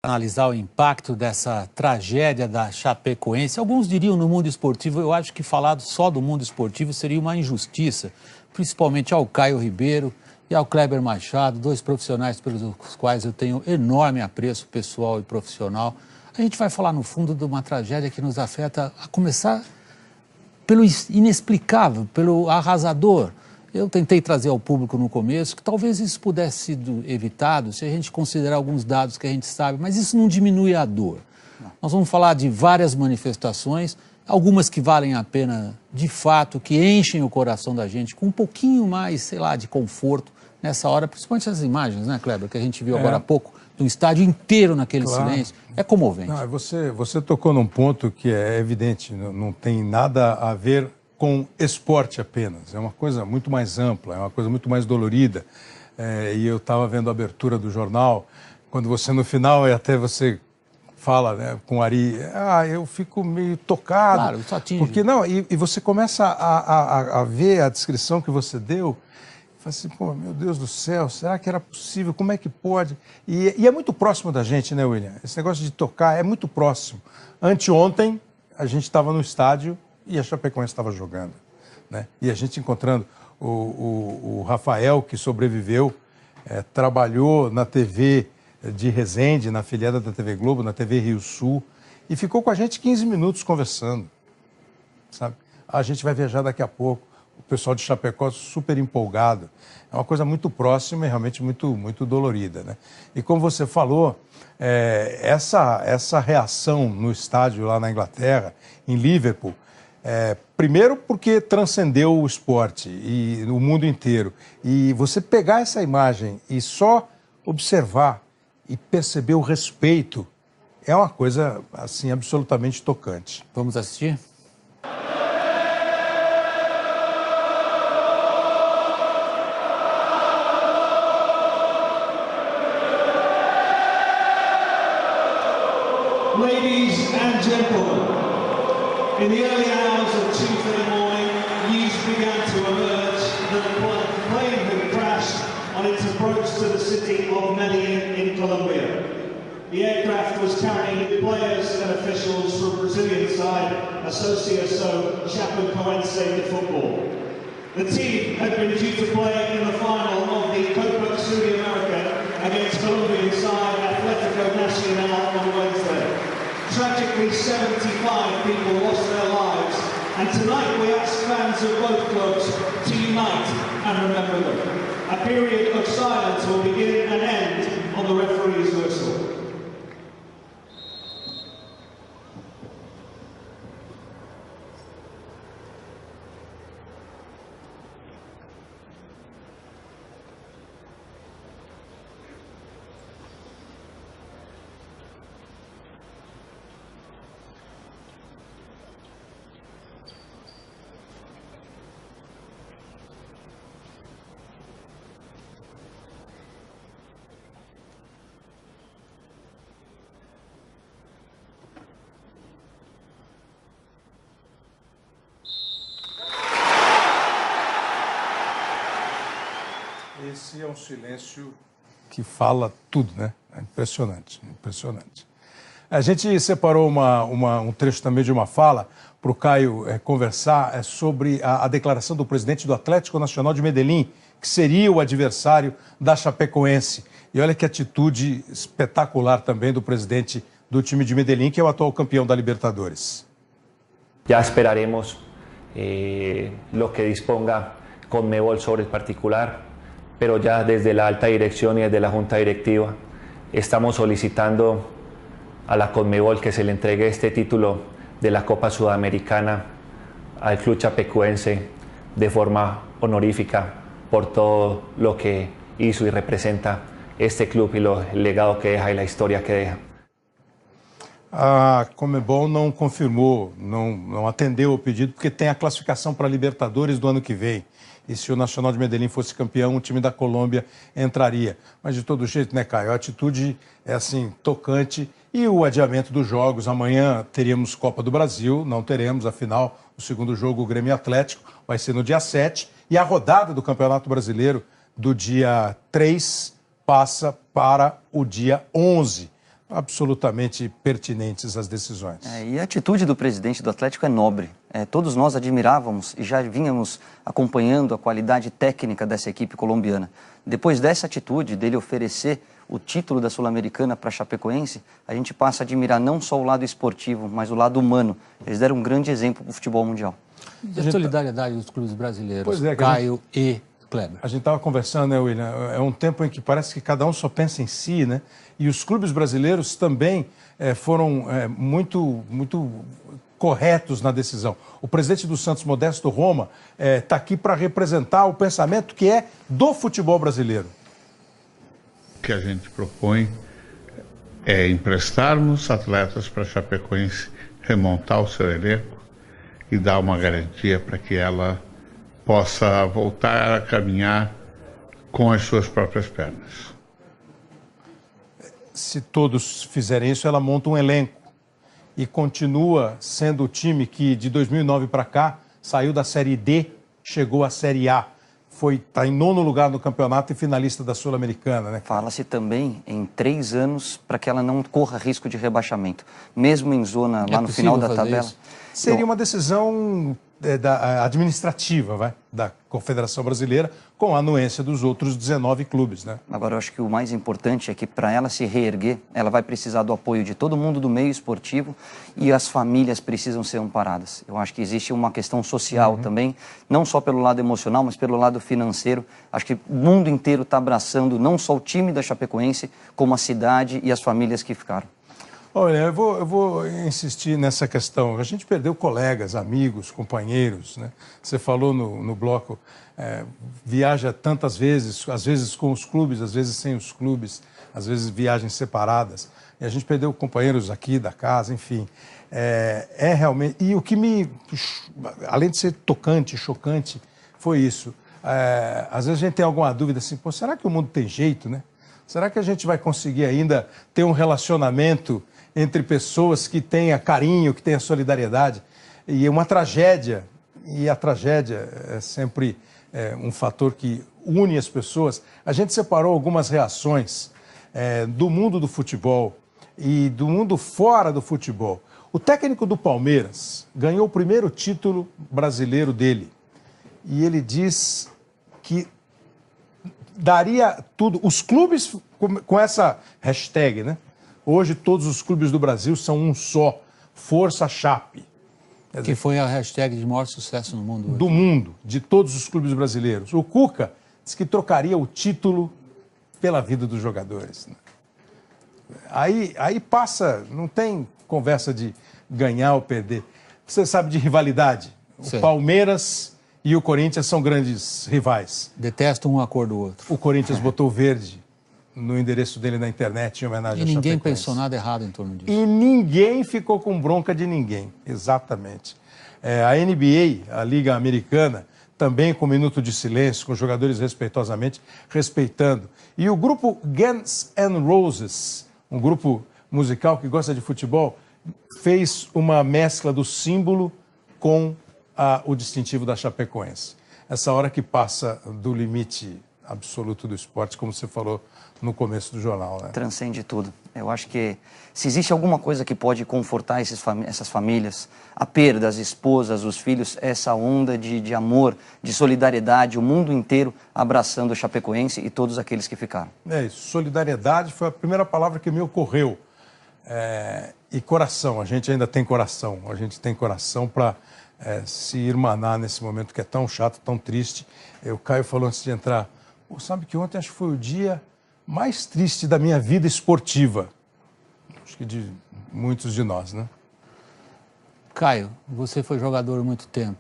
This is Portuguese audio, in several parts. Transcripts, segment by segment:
Analisar o impacto dessa tragédia da Chapecoense. Alguns diriam no mundo esportivo, eu acho que falar só do mundo esportivo seria uma injustiça, principalmente ao Caio Ribeiro e ao Kleber Machado, dois profissionais pelos quais eu tenho enorme apreço pessoal e profissional. A gente vai falar no fundo de uma tragédia que nos afeta, a começar pelo inexplicável, pelo arrasador. Eu tentei trazer ao público no começo que talvez isso pudesse ser evitado se a gente considerar alguns dados que a gente sabe, mas isso não diminui a dor. Nós vamos falar de várias manifestações, algumas que valem a pena de fato, que enchem o coração da gente com um pouquinho mais, sei lá, de conforto nessa hora, principalmente essas imagens, né, Kleber, que a gente viu agora há pouco, do estádio inteiro naquele silêncio, é comovente. Não, você tocou num ponto que é evidente, não tem nada a ver com esporte apenas, é uma coisa muito mais ampla, é uma coisa muito mais dolorida. E eu estava vendo a abertura do jornal, quando você no final, e até você fala, né, com o Ari, eu fico meio tocado. Claro, isso atinge. Porque não, e você começa a ver a descrição que você deu, e fala assim, pô, meu Deus do céu, será que era possível? Como é que pode? E é muito próximo da gente, né, William? Esse negócio de tocar é muito próximo. Anteontem, a gente estava no estádio, e a Chapecoense estava jogando, né? E a gente encontrando o Rafael, que sobreviveu, trabalhou na TV de Resende, na afiliada da TV Globo, na TV Rio Sul, e ficou com a gente 15 minutos conversando, sabe? A gente vai viajar daqui a pouco, o pessoal de Chapecó super empolgado. É uma coisa muito próxima e realmente muito, muito dolorida, né? E como você falou, essa reação no estádio lá na Inglaterra, em Liverpool, primeiro porque transcendeu o esporte e o mundo inteiro. E você pegar essa imagem e só observar e perceber o respeito é uma coisa, assim, absolutamente tocante. Vamos assistir? Ladies and gentlemen, in the early hours of Tuesday morning, news began to emerge that a plane had crashed on its approach to the city of Medellin in Colombia. The aircraft was carrying players and officials from Brazilian side Associação Chapecoense de Football. The team had been due to play in the final of the Copa Sudamerica against Colombian side Atlético Nacional on Wednesday. Tragically, 75 people lost their lives, and tonight we ask fans of both clubs to unite and remember them. A period of silence will begin and end on the referee's whistle. Esse é um silêncio que fala tudo, né? É impressionante, impressionante. A gente separou um trecho também de uma fala para o Caio conversar sobre a declaração do presidente do Atlético Nacional de Medellín, que seria o adversário da Chapecoense. E olha que atitude espetacular também do presidente do time de Medellín, que é o atual campeão da Libertadores. Ya esperaremos lo que disponga Conmebol sobre el particular, pero ya desde la alta dirección y desde la junta directiva estamos solicitando a la Conmebol que se le entregue este título de la Copa Sudamericana al club chapecoense de forma honorífica por todo lo que hizo y representa este club y el legado que deja y la historia que deja. A Conmebol não confirmou, não atendeu o pedido, porque tem a classificação para a Libertadores do ano que vem. E se o Nacional de Medellín fosse campeão, o time da Colômbia entraria. Mas de todo jeito, né, Caio? A atitude é assim, tocante. E o adiamento dos jogos. Amanhã teríamos Copa do Brasil, não teremos, afinal, o segundo jogo, o Grêmio Atlético, vai ser no dia 7. E a rodada do Campeonato Brasileiro do dia 3 passa para o dia 11. absolutamente pertinentes as decisões. E a atitude do presidente do Atlético é nobre. Todos nós admirávamos e já vínhamos acompanhando a qualidade técnica dessa equipe colombiana. Depois dessa atitude, dele oferecer o título da Sul-Americana para a Chapecoense, a gente passa a admirar não só o lado esportivo, mas o lado humano. Eles deram um grande exemplo para o futebol mundial. E a solidariedade dos clubes brasileiros, Caio e Kleber? A gente estava conversando, né, William? É um tempo em que parece que cada um só pensa em si, né? E os clubes brasileiros também foram muito corretos na decisão. O presidente do Santos, Modesto Roma, está aqui para representar o pensamento que é do futebol brasileiro. O que a gente propõe é emprestarmos atletas para a Chapecoense, remontar o seu elenco e dar uma garantia para que ela possa voltar a caminhar com as suas próprias pernas. Se todos fizerem isso, ela monta um elenco e continua sendo o time que de 2009 para cá saiu da Série D, chegou à Série A. Está em 9º lugar no campeonato e finalista da Sul-Americana, né? Fala-se também em 3 anos para que ela não corra risco de rebaixamento. Mesmo em zona lá no final da tabela. Isso? Seria uma decisão administrativa, da Confederação Brasileira, com a anuência dos outros 19 clubes, né? Agora, eu acho que o mais importante é que para ela se reerguer, ela vai precisar do apoio de todo mundo do meio esportivo e as famílias precisam ser amparadas. Eu acho que existe uma questão social também, não só pelo lado emocional, mas pelo lado financeiro. Acho que o mundo inteiro está abraçando não só o time da Chapecoense, como a cidade e as famílias que ficaram. Olha, eu vou insistir nessa questão. A gente perdeu colegas, amigos, companheiros, né? Você falou no bloco, viaja tantas vezes, às vezes com os clubes, às vezes sem os clubes, às vezes viagens separadas. E a gente perdeu companheiros aqui da casa, enfim. Realmente... E o que além de ser tocante, chocante, foi isso. Às vezes a gente tem alguma dúvida assim, pô, será que o mundo tem jeito, né? Será que a gente vai conseguir ainda ter um relacionamento entre pessoas que tenha carinho, que tenha solidariedade? E uma tragédia, e a tragédia é sempre um fator que une as pessoas. A gente separou algumas reações do mundo do futebol e do mundo fora do futebol. O técnico do Palmeiras ganhou o primeiro título brasileiro dele. E ele diz que daria tudo. Os clubes, com essa hashtag, né? Hoje todos os clubes do Brasil são um só. Força Chape. Que foi a hashtag de maior sucesso no mundo hoje. Do mundo, de todos os clubes brasileiros. O Cuca disse que trocaria o título pela vida dos jogadores, né? Aí passa, não tem conversa de ganhar ou perder. Você sabe de rivalidade. Sim. O Palmeiras e o Corinthians são grandes rivais. Detestam um a cor do outro. O Corinthians botou verde no endereço dele na internet em homenagem a Chapecoense. E ninguém pensou nada errado em torno disso. E ninguém ficou com bronca de ninguém. Exatamente. A NBA, a Liga Americana, também com minuto de silêncio, com jogadores respeitosamente respeitando. E o grupo Guns N' Roses, um grupo musical que gosta de futebol, fez uma mescla do símbolo com o distintivo da Chapecoense. Essa hora que passa do limite absoluto do esporte, como você falou no começo do jornal, né? Transcende tudo. Eu acho que se existe alguma coisa que pode confortar essas famílias, a perda, as esposas, os filhos, essa onda de amor, de solidariedade, o mundo inteiro abraçando a Chapecoense e todos aqueles que ficaram. É isso. Solidariedade foi a primeira palavra que me ocorreu. E coração, a gente ainda tem coração. A gente tem coração para se irmanar nesse momento que é tão chato, tão triste. O Caio falou antes de entrar, sabe que ontem acho que foi o dia mais triste da minha vida esportiva. Acho que de muitos de nós, né? Caio, você foi jogador há muito tempo.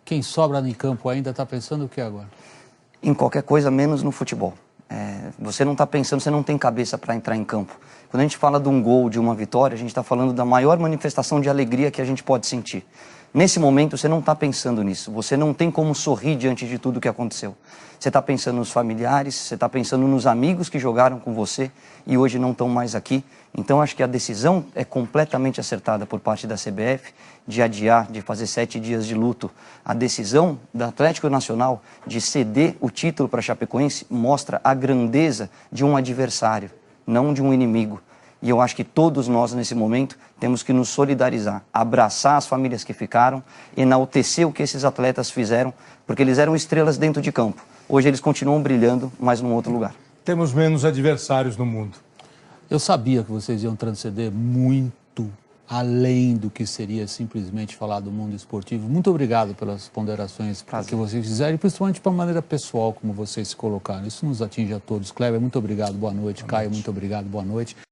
Quem sobra em campo ainda está pensando o que agora? Em qualquer coisa, menos no futebol. Você não está pensando, você não tem cabeça para entrar em campo. Quando a gente fala de um gol, de uma vitória, a gente está falando da maior manifestação de alegria que a gente pode sentir. Nesse momento, você não está pensando nisso. Você não tem como sorrir diante de tudo o que aconteceu. Você está pensando nos familiares, você está pensando nos amigos que jogaram com você e hoje não estão mais aqui. Então, acho que a decisão é completamente acertada por parte da CBF de adiar, de fazer 7 dias de luto. A decisão do Atlético Nacional de ceder o título para a Chapecoense mostra a grandeza de um adversário, não de um inimigo. E eu acho que todos nós, nesse momento, temos que nos solidarizar, abraçar as famílias que ficaram, enaltecer o que esses atletas fizeram, porque eles eram estrelas dentro de campo. Hoje eles continuam brilhando, mas num outro lugar. Temos menos adversários no mundo. Eu sabia que vocês iam transcender muito além do que seria simplesmente falar do mundo esportivo. Muito obrigado pelas ponderações que vocês fizeram e principalmente para a maneira pessoal como vocês se colocaram. Isso nos atinge a todos. Kleber, muito obrigado, boa noite. Caio, muito obrigado, boa noite.